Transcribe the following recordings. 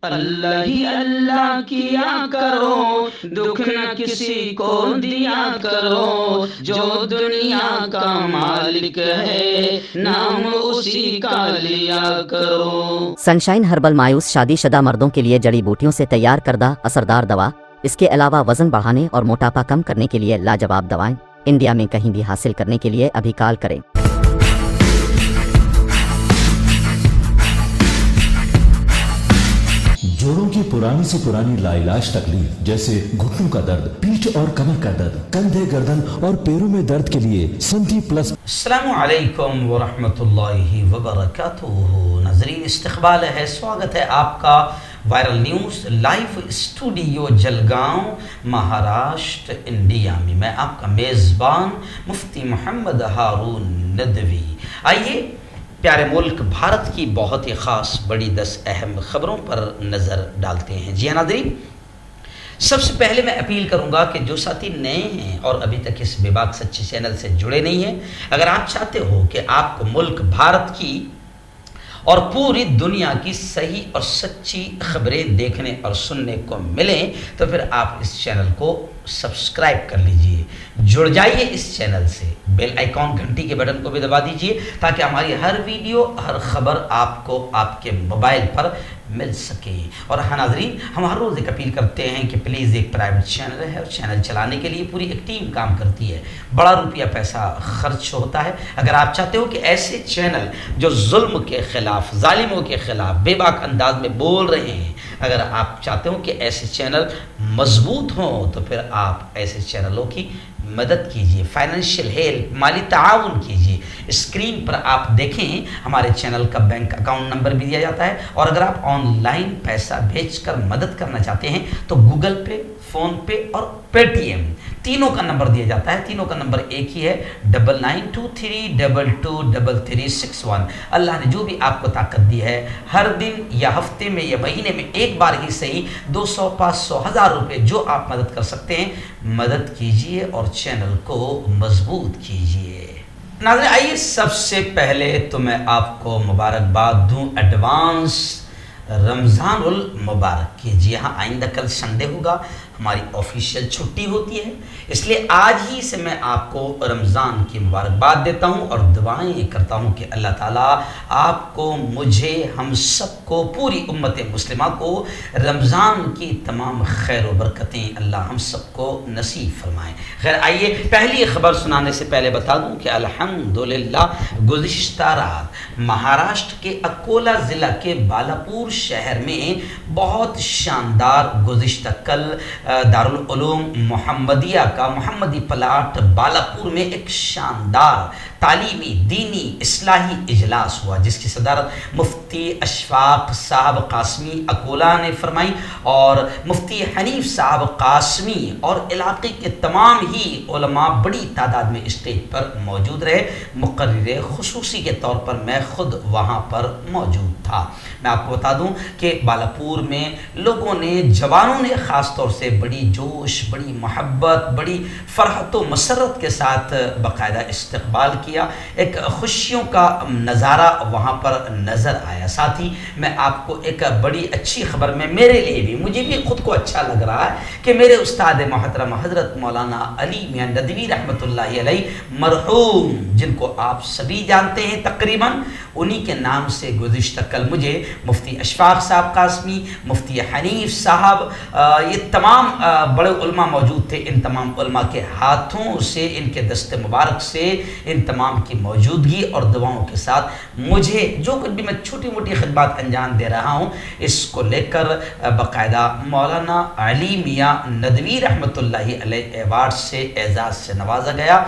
اللہ ہی اللہ کیا کرو، دکھ نہ کسی کو دیا کرو، جو دنیا کا مالک ہے نام اسی کا لیا کرو۔ سنشائن ہربل مایوس شادی شدہ مردوں کے لیے جڑی بوٹیوں سے تیار کردہ اثردار دوا، اس کے علاوہ وزن بڑھانے اور موٹاپا کم کرنے کے لیے لاجواب دوائیں انڈیا میں کہیں بھی حاصل کرنے کے لیے ابھی کال کریں۔ جوڑوں کی پرانی سے پرانی لاعلاج تکلیف جیسے گھٹنوں کا درد، پیٹھ اور کمر کا درد، کندھے، گردن اور پیروں میں درد کے لیے سنٹی پلس۔ السلام علیکم ورحمۃ اللہ وبرکاتہ۔ ناظرین، استقبال ہے، سواگت ہے آپ کا viral news live studio Jalgaon, Maharashtra, India میں۔ میں آپ کا میزبان مفتی محمد ہارون ندوی۔ آئیے پیارے ملک بھارت کی بہت ہی خاص بڑی 10 اہم خبروں پر نظر ڈالتے ہیں۔ جی ہاں ناظرین، سب سے پہلے میں اپیل کروں گا کہ جو ساتھی نئے ہیں اور ابھی تک اس بے باک سچی چینل سے جڑے نہیں ہیں، اگر آپ چاہتے ہو کہ آپ کو ملک بھارت کی اور پوری دنیا کی صحیح اور سچی خبریں دیکھنے اور سننے کو ملیں تو پھر آپ اس چینل کو سبسکرائب کر لیجئے، جڑ جائیے اس چینل سے، بیل آئیکن گھنٹی کے بٹن کو بھی دبا دیجئے تاکہ ہماری ہر ویڈیو، ہر خبر آپ کو آپ کے موبائل پر مل سکے۔ اور ہاں ناظرین، ہم ہر روز ایک اپیل کرتے ہیں کہ پلیز ایک پرائیویٹ چینل ہے اور چینل چلانے کے لیے پوری ایک ٹیم کام کرتی ہے، بڑا روپیہ پیسہ خرچ ہوتا ہے۔ اگر آپ چاہتے ہو کہ ایسے چینل جو ظلم کے خلاف، ظالموں کے خلاف بے باک انداز میں بول رہے ہیں، اگر آپ چاہتے ہو کہ ایسے چینل مضبوط ہوں تو پھر آپ ایسے چینلوں کی مدد کیجیے، فائنینشیل ہیلپ، مالی تعاون کیجیے۔ اسکرین پر آپ دیکھیں ہمارے چینل کا بینک اکاؤنٹ نمبر بھی دیا جاتا ہے، اور اگر آپ آن لائن پیسہ بھیج کر مدد کرنا چاہتے ہیں تو گوگل پے، فون پے اور پے ٹی ایم تینوں کا نمبر دیا جاتا ہے۔ تینوں کا نمبر ایک ہی ہے، 9923223361۔ اللہ نے جو بھی آپ کو طاقت دی ہے، ہر دن یا ہفتے میں یا مہینے میں ایک بار ہی صحیح 200، 500، 1000 روپے جو آپ مدد کر سکتے ہیں مدد کیجئے اور چینل کو مضبوط کیجئے۔ ناظرین، آئیے سب سے پہلے تو میں آپ کو مبارکباد دوں ایڈوانس رمضان المبارک کی۔ جی ہاں، آئندہ کل سنڈے ہوگا، ہماری آفیشیل چھٹی ہوتی ہے، اس لیے آج ہی سے میں آپ کو رمضان کی مبارکباد دیتا ہوں اور دعائیں کرتا ہوں کہ اللہ تعالیٰ آپ کو، مجھے، ہم سب کو، پوری امت مسلمہ کو رمضان کی تمام خیر و برکتیں اللہ ہم سب کو نصیب فرمائیں۔ خیر، آئیے پہلی خبر سنانے سے پہلے بتا دوں کہ الحمدللہ گزشتہ رات مہاراشٹر کے اکولا ضلع کے بالاپور شہر میں بہت شاندار، گزشتہ کل دارالعلوم محمدیہ کا محمدی پلاٹ بالاپور میں ایک شاندار تعلیمی، دینی، اصلاحی اجلاس ہوا، جس کی صدارت مفتی اشفاق صاحب قاسمی اکولا نے فرمائی، اور مفتی حنیف صاحب قاسمی اور علاقے کے تمام ہی علماء بڑی تعداد میں اسٹیج پر موجود رہے۔ مقرر خصوصی کے طور پر میں خود وہاں پر موجود تھا۔ میں آپ کو بتا دوں کہ بالاپور میں لوگوں نے، جوانوں نے خاص طور سے بڑی جوش، بڑی محبت، بڑی فرحت و مسرت کے ساتھ باقاعدہ استقبال کیا، ایک خوشیوں کا نظارہ وہاں پر نظر آیا۔ ساتھ ہی میں آپ کو ایک بڑی اچھی خبر میں، میرے لیے بھی، مجھے بھی خود کو اچھا لگ رہا ہے کہ میرے استاد محترم حضرت مولانا علی میاں ندوی رحمۃ اللہ علیہ مرحوم، جن کو آپ سبھی جانتے ہیں تقریباً، انہی کے نام سے گزشتہ کل مجھے مفتی اشفاق صاحب قاسمی، مفتی حنیف صاحب، یہ تمام بڑے علماء موجود تھے، ان تمام علماء کے ہاتھوں سے، ان کے دست مبارک سے، ان تمام کی موجودگی اور دعاؤں کے ساتھ مجھے جو کچھ بھی میں چھوٹی موٹی خدمات انجام دے رہا ہوں، اس کو لے کر باقاعدہ مولانا علی میاں ندوی رحمۃ اللہ علیہ ایوارڈ سے، اعزاز سے نوازا گیا۔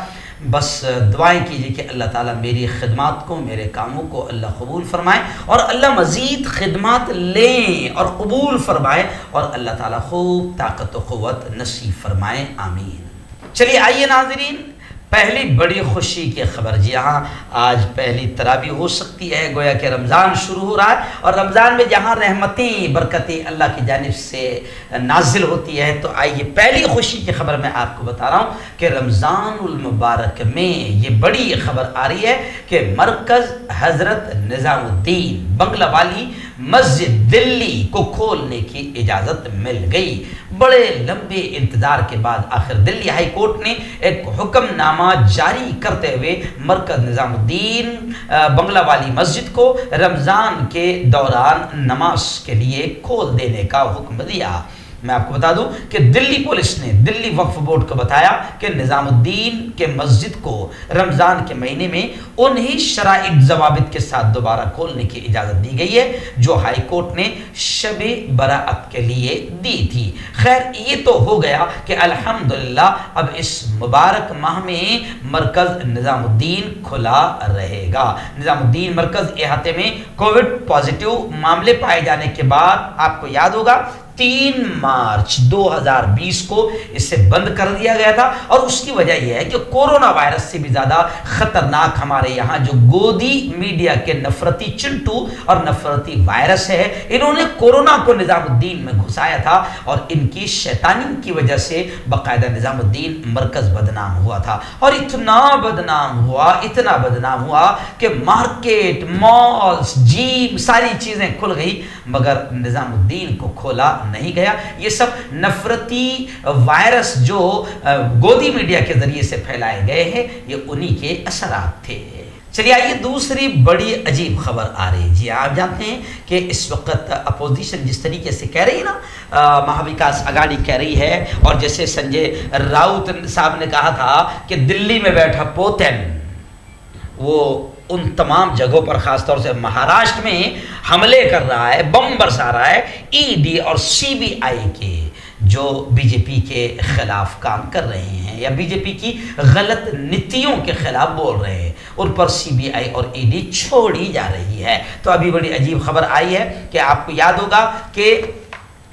بس دعائیں کیجیے کہ اللہ تعالیٰ میری خدمات کو، میرے کاموں کو اللہ قبول فرمائے، اور اللہ مزید خدمات لیں اور قبول فرمائے، اور اللہ تعالیٰ خوب طاقت و قوت نصیب فرمائے، آمین۔ چلیے آئیے ناظرین، پہلی بڑی خوشی کی خبر۔ جی ہاں، آج پہلی تراویح ہو سکتی ہے، گویا کہ رمضان شروع ہو رہا ہے، اور رمضان میں جہاں رحمتیں، برکتیں اللہ کی جانب سے نازل ہوتی ہے، تو آئیے پہلی خوشی کی خبر میں آپ کو بتا رہا ہوں کہ رمضان المبارک میں یہ بڑی خبر آ رہی ہے کہ مرکز حضرت نظام الدین بنگلہ والی مسجد دلی کو کھولنے کی اجازت مل گئی۔ بڑے لمبے انتظار کے بعد آخر دلی ہائی کورٹ نے ایک حکم نامہ جاری کرتے ہوئے مرکز نظام الدین بنگلہ والی مسجد کو رمضان کے دوران نماز کے لیے کھول دینے کا حکم دیا۔ میں آپ کو بتا دوں کہ دلی پولیس نے دلی وقف بورڈ کو بتایا کہ نظام الدین کے مسجد کو رمضان کے مہینے میں انہی شرائط ضوابط کے ساتھ دوبارہ کھولنے کی اجازت دی گئی ہے جو ہائی کورٹ نے شب براءت کے لیے دی تھی۔ خیر یہ تو ہو گیا کہ الحمدللہ اب اس مبارک ماہ میں مرکز نظام الدین کھلا رہے گا۔ نظام الدین مرکز احاطے میں کووڈ پازیٹیو معاملے پائے جانے کے بعد آپ کو یاد ہوگا 3 مارچ 2020 کو اسے بند کر دیا گیا تھا، اور اس کی وجہ یہ ہے کہ کورونا وائرس سے بھی زیادہ خطرناک ہمارے یہاں جو گودی میڈیا کے نفرتی چنٹو اور نفرتی وائرس ہے، انہوں نے کورونا کو نظام الدین میں گھسایا تھا، اور ان کی شیطانی کی وجہ سے باقاعدہ نظام الدین مرکز بدنام ہوا تھا، اور اتنا بدنام ہوا کہ مارکیٹ، مالز، جیم ساری چیزیں کھل گئی، مگر نظام الدین کو کھولا نہیں گیا۔ یہ سب نفرتی وائرس جو گودی میڈیا کے ذریعے سے پھیلائے گئے ہیں، یہ انہی کے اثرات تھے۔ چلیے آئیے دوسری بڑی عجیب خبر آ رہی ہے۔ جی آپ جانتے ہیں کہ اس وقت اپوزیشن جس طریقے سے کہہ رہی ہے نا، مہا وکاس اگاڑی کہہ رہی ہے، اور جیسے سنجے راؤت صاحب نے کہا تھا کہ دلی میں بیٹھا پوتن وہ ان تمام جگہوں پر خاص طور سے مہاراشٹر میں حملے کر رہا ہے، بم برسا رہا ہے، ای ڈی اور سی بی آئی کے جو بی جے پی کے خلاف کام کر رہے ہیں یا بی جے پی کی غلط نیتیوں کے خلاف بول رہے ہیں، ان پر سی بی آئی اور ای ڈی چھوڑی جا رہی ہے۔ تو ابھی بڑی عجیب خبر آئی ہے کہ آپ کو یاد ہوگا کہ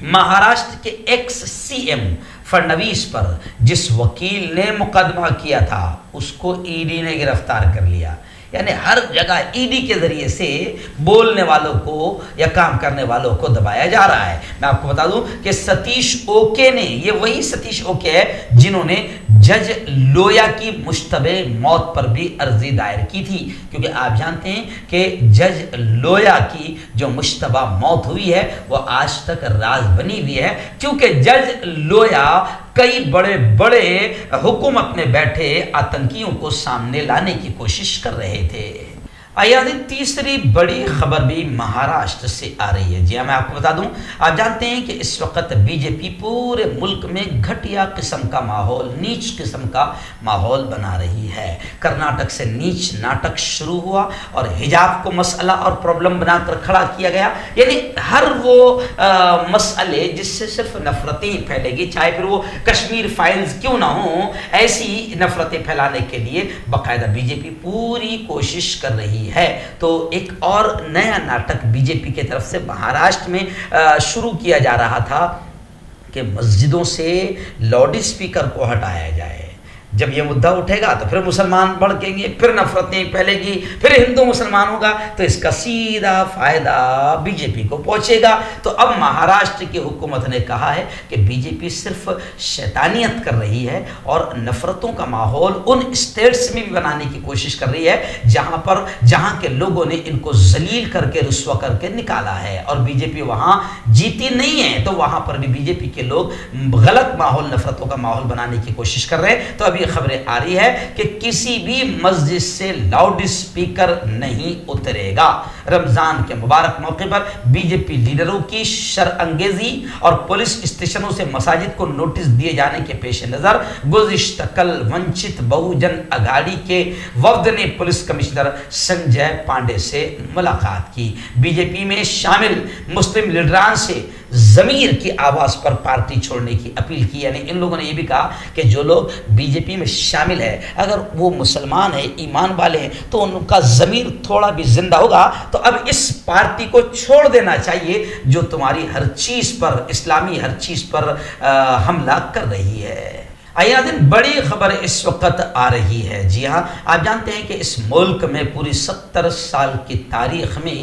مہاراشٹر کے ایکس سی ایم فڈنویس پر جس وکیل نے مقدمہ کیا تھا اس کو ای ڈی نے گرفتار کر لیا۔ یعنی ہر جگہ ای ڈی کے ذریعے سے بولنے والوں کو یا کام کرنے والوں کو دبایا جا رہا ہے۔ میں آپ کو بتا دوں کہ ستیش اوکے نے، یہ وہی ستیش اوکے ہے جنہوں نے جج لویا کی مشتبہ موت پر بھی عرضی دائر کی تھی، کیونکہ آپ جانتے ہیں کہ جج لویا کی جو مشتبہ موت ہوئی ہے وہ آج تک راز بنی ہوئی ہے، کیونکہ جج لویا کئی بڑے حکومت میں بیٹھے آتنکیوں کو سامنے لانے کی کوشش کر رہے تھے۔ آئیے تیسری بڑی خبر بھی مہاراشٹر سے آ رہی ہے۔ جی ہاں میں آپ کو بتا دوں، آپ جانتے ہیں کہ اس وقت بی جے پی پورے ملک میں گھٹیا قسم کا ماحول، نیچ قسم کا ماحول بنا رہی ہے۔ کرناٹک سے نیچ ناٹک شروع ہوا اور حجاب کو مسئلہ اور پرابلم بنا کر کھڑا کیا گیا، یعنی ہر وہ مسئلے جس سے صرف نفرتیں پھیلے گی، چاہے پھر وہ کشمیر فائلز کیوں نہ ہوں، ایسی نفرتیں پھیلانے کے لیے باقاعدہ بی جے پی پوری کوشش کر رہی ہے۔ تو ایک اور نیا ناٹک بی جے پی کی طرف سے مہاراشٹر میں شروع کیا جا رہا تھا کہ مسجدوں سے لاؤڈ اسپیکر کو ہٹایا جائے۔ جب یہ مدعا اٹھے گا تو پھر مسلمان بڑھیں گے، پھر نفرتیں پھیلے گی، پھر ہندو مسلمان ہوگا، تو اس کا سیدھا فائدہ بی جے پی کو پہنچے گا۔ تو اب مہاراشٹر کی حکومت نے کہا ہے کہ بی جے پی صرف شیطانیت کر رہی ہے اور نفرتوں کا ماحول ان اسٹیٹس میں بھی بنانے کی کوشش کر رہی ہے جہاں کے لوگوں نے ان کو ذلیل کر کے رسوا کر کے نکالا ہے، اور بی جے پی وہاں جیتی نہیں ہے، تو وہاں پر بھی بی جے پی کے لوگ غلط ماحول، نفرتوں کا ماحول بنانے کی کوشش کر رہے ہیں۔ تو ابھی خبریں آ رہی ہے کہ کسی بھی مسجد سے لاؤڈ اسپیکر نہیں اترے گا۔ رمضان کے مبارک موقع پر بی جے پی لیڈروں کی شرانگیزی اور پولیس اسٹیشنوں سے مساجد کو نوٹس دیے جانے کے پیش نظر گزشتہ کل ونچت بہوجن اگاڑی کے وفد نے پولیس کمشنر سنجے پانڈے سے ملاقات کی۔ بی جے پی میں شامل مسلم لیڈران سے ضمیر کی آواز پر پارٹی چھوڑنے کی اپیل کی، یعنی ان لوگوں نے یہ بھی کہا کہ جو لوگ بی جے پی میں شامل ہے، اگر وہ مسلمان ہیں، ایمان والے ہیں، تو ان کا ضمیر تھوڑا بھی زندہ ہوگا، تو اب اس پارٹی کو چھوڑ دینا چاہیے جو تمہاری ہر چیز پر، اسلامی ہر چیز پر حملہ کر رہی ہے۔ آئیے ناظرین، بڑی خبر اس وقت آ رہی ہے۔ جی ہاں، آپ جانتے ہیں کہ اس ملک میں پوری 70 سال کی تاریخ میں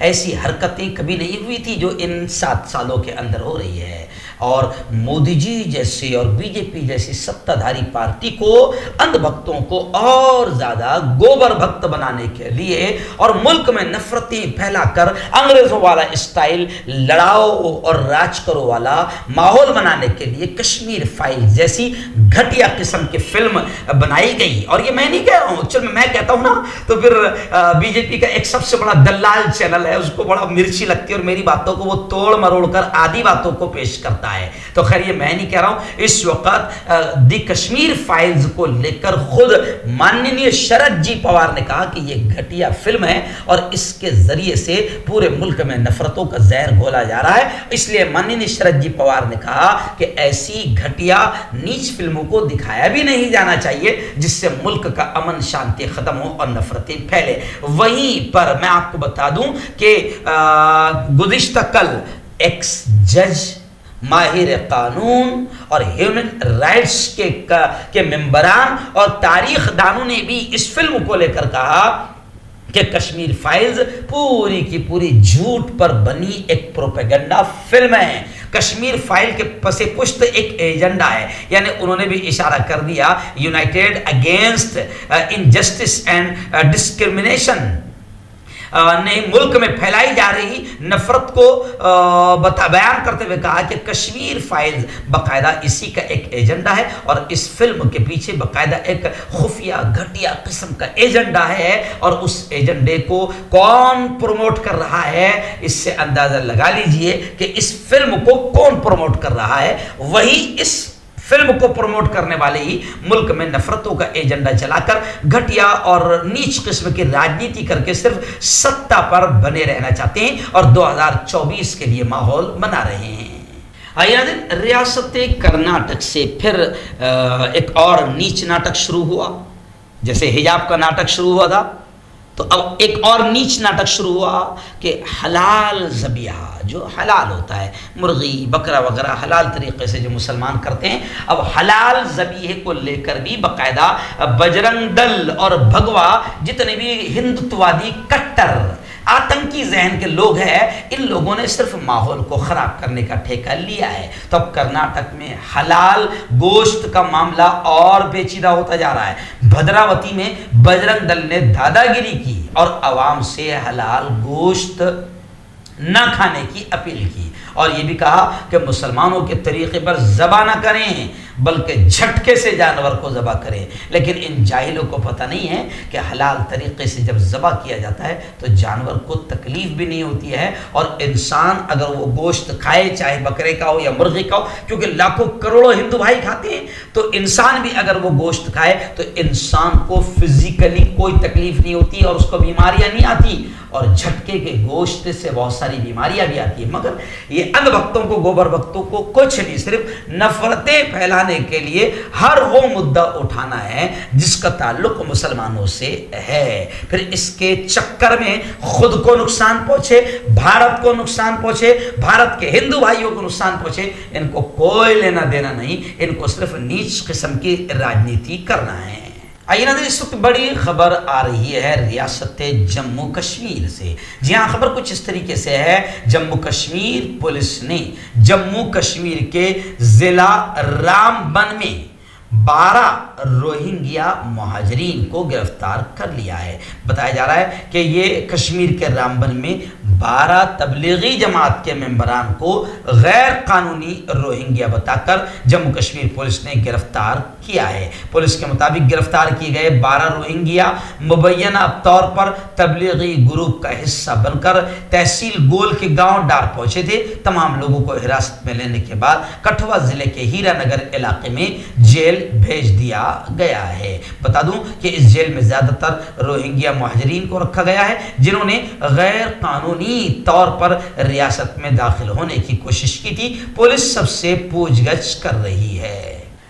ایسی حرکتیں کبھی نہیں ہوئی تھی جو ان 7 سالوں کے اندر ہو رہی ہے، اور مودی جی جیسے اور بی جے پی جیسی ستہ دھاری پارٹی کو اندھ بھکتوں کو اور زیادہ گوبر بھکت بنانے کے لیے اور ملک میں نفرتیں پھیلا کر انگریزوں والا اسٹائل لڑاؤ اور راج کرو والا ماحول بنانے کے لیے کشمیر فائل جیسی گھٹیا قسم کی فلم بنائی گئی۔ اور یہ میں نہیں کہہ رہا ہوں، چل میں کہتا ہوں نا تو پھر بی جے پی کا ایک سب سے بڑا دلال چینل ہے، اس کو بڑا مرچی لگتی ہے اور میری باتوں کو وہ توڑ مروڑ کر آدھی باتوں کو پیش کرتا ہے۔ تو خیر یہ میں نہیں کہہ رہا ہوں، اس وقت دی کشمیر فائلز کو لے کر خود ماننی شرد جی پوار نے کہا کہ یہ گھٹیا فلم ہے اور اس کے ذریعے سے پورے ملک میں نفرتوں کا زہر گھولا جا رہا ہے۔ اس لیے ماننی شرد جی پوار نے کہا کہ ایسی گھٹیا نیچ فلموں کو دکھایا بھی نہیں جانا چاہیے جس سے ملک کا امن شانتی ختم ہو اور نفرتیں پھیلے۔ وہیں پر میں آپ کو بتا دوں کہ گزشتہ کل ایکس جج، ماہر قانون اور ہیومن رائٹس کے ممبران اور تاریخ دانوں نے بھی اس فلم کو لے کر کہا کہ کشمیر فائلز پوری کی پوری جھوٹ پر بنی ایک پروپیگنڈا فلم ہے۔ کشمیر فائل کے پس پشت ایک ایجنڈا ہے، یعنی انہوں نے بھی اشارہ کر دیا United against injustice and discrimination نے ملک میں پھیلائی جا رہی نفرت کو بیان کرتے ہوئے کہا کہ کشمیر فائلز باقاعدہ اسی کا ایک ایجنڈا ہے اور اس فلم کے پیچھے باقاعدہ ایک خفیہ گھٹیا قسم کا ایجنڈا ہے، اور اس ایجنڈے کو کون پروموٹ کر رہا ہے اس سے اندازہ لگا لیجئے کہ اس فلم کو کون پروموٹ کر رہا ہے۔ وہی اس فلم کو پروموٹ کرنے والے ہی ملک میں نفرتوں کا ایجنڈا چلا کر گھٹیا اور نیچ قسم کی راجنیتی کر کے صرف ستہ پر بنے رہنا چاہتے ہیں اور 2024 کے لیے ماحول بنا رہے ہیں۔ آئیے ریاست کرناٹک سے پھر ایک اور نیچ ناٹک شروع ہوا، جیسے حجاب کا ناٹک شروع ہوا تھا تو اب ایک اور نیچ ناٹک شروع ہوا کہ حلال ذبیحہ جو حلال ہوتا ہے، مرغی بکرا وغیرہ حلال طریقے سے جو مسلمان کرتے ہیں، اب حلال ذبیحے کو لے کر بھی باقاعدہ بجرنگ دل اور بھگوا جتنے بھی ہندوتوادی کٹر آتنکی ذہن کے لوگ ہیں، ان لوگوں نے صرف ماحول کو خراب کرنے کا ٹھیکہ لیا ہے۔ تو اب کرناٹک میں حلال گوشت کا معاملہ اور پیچیدہ ہوتا جا رہا ہے۔ بھدراوتی میں بجرنگ دل نے دادا گیری کی اور عوام سے حلال گوشت نہ کھانے کی اپیل کی، اور یہ بھی کہا کہ مسلمانوں کے طریقے پر ذبح نہ کریں بلکہ جھٹکے سے جانور کو ذبح کریں۔ لیکن ان جاہلوں کو پتہ نہیں ہے کہ حلال طریقے سے جب ذبح کیا جاتا ہے تو جانور کو تکلیف بھی نہیں ہوتی ہے، اور انسان اگر وہ گوشت کھائے چاہے بکرے کا ہو یا مرغی کا ہو، کیونکہ لاکھوں کروڑوں ہندو بھائی کھاتے ہیں، تو انسان بھی اگر وہ گوشت کھائے تو انسان کو فزیکلی کوئی تکلیف نہیں ہوتی اور اس کو بیماریاں نہیں آتی، اور جھٹکے کے گوشت سے بہت ساری بیماریاں بھی آتی ہیں۔ مگر یہ اندھ بھکتوں کو، گوبر بھکتوں کو کچھ نہیں، صرف نفرتیں پھیلانے کے لیے ہر وہ مدعا اٹھانا ہے جس کا تعلق مسلمانوں سے ہے، پھر اس کے چکر میں خود کو نقصان پہنچے، بھارت کو نقصان پہنچے، بھارت کے ہندو بھائیوں کو نقصان پہنچے۔ ان کو کوئی لینا دینا نہیں، ان کو صرف نیچ قسم کی راجنیتی کرنا ہے۔ آئیے نا، اس وقت بڑی خبر آ رہی ہے ریاست جموں کشمیر سے۔ جی ہاں، خبر کچھ اس طریقے سے ہے، جموں کشمیر پولیس نے جموں کشمیر کے ضلع رام بن میں 12 روہنگیا مہاجرین کو گرفتار کر لیا ہے۔ بتایا جا رہا ہے کہ یہ کشمیر کے رام بن میں 12 تبلیغی جماعت کے ممبران کو غیر قانونی روہنگیا بتا کر جموں کشمیر پولیس نے گرفتار کیا ہے۔ پولیس کے مطابق گرفتار کیے گئے 12 روہنگیا مبینہ طور پر تبلیغی گروپ کا حصہ بن کر تحصیل گول کے گاؤں ڈار پہنچے تھے۔ تمام لوگوں کو حراست میں لینے کے بعد کٹھوا ضلع کے ہیرا نگر علاقے میں جیل بھیج دیا گیا ہے۔ بتا دوں کہ اس جیل میں زیادہ تر روہنگیا مہاجرین کو رکھا گیا ہے جنہوں نے غیر قانونی طور پر ریاست میں داخل ہونے کی کوشش کی تھی۔ پولیس سب سے پوچھ گچھ کر رہی ہے۔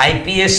IPS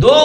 2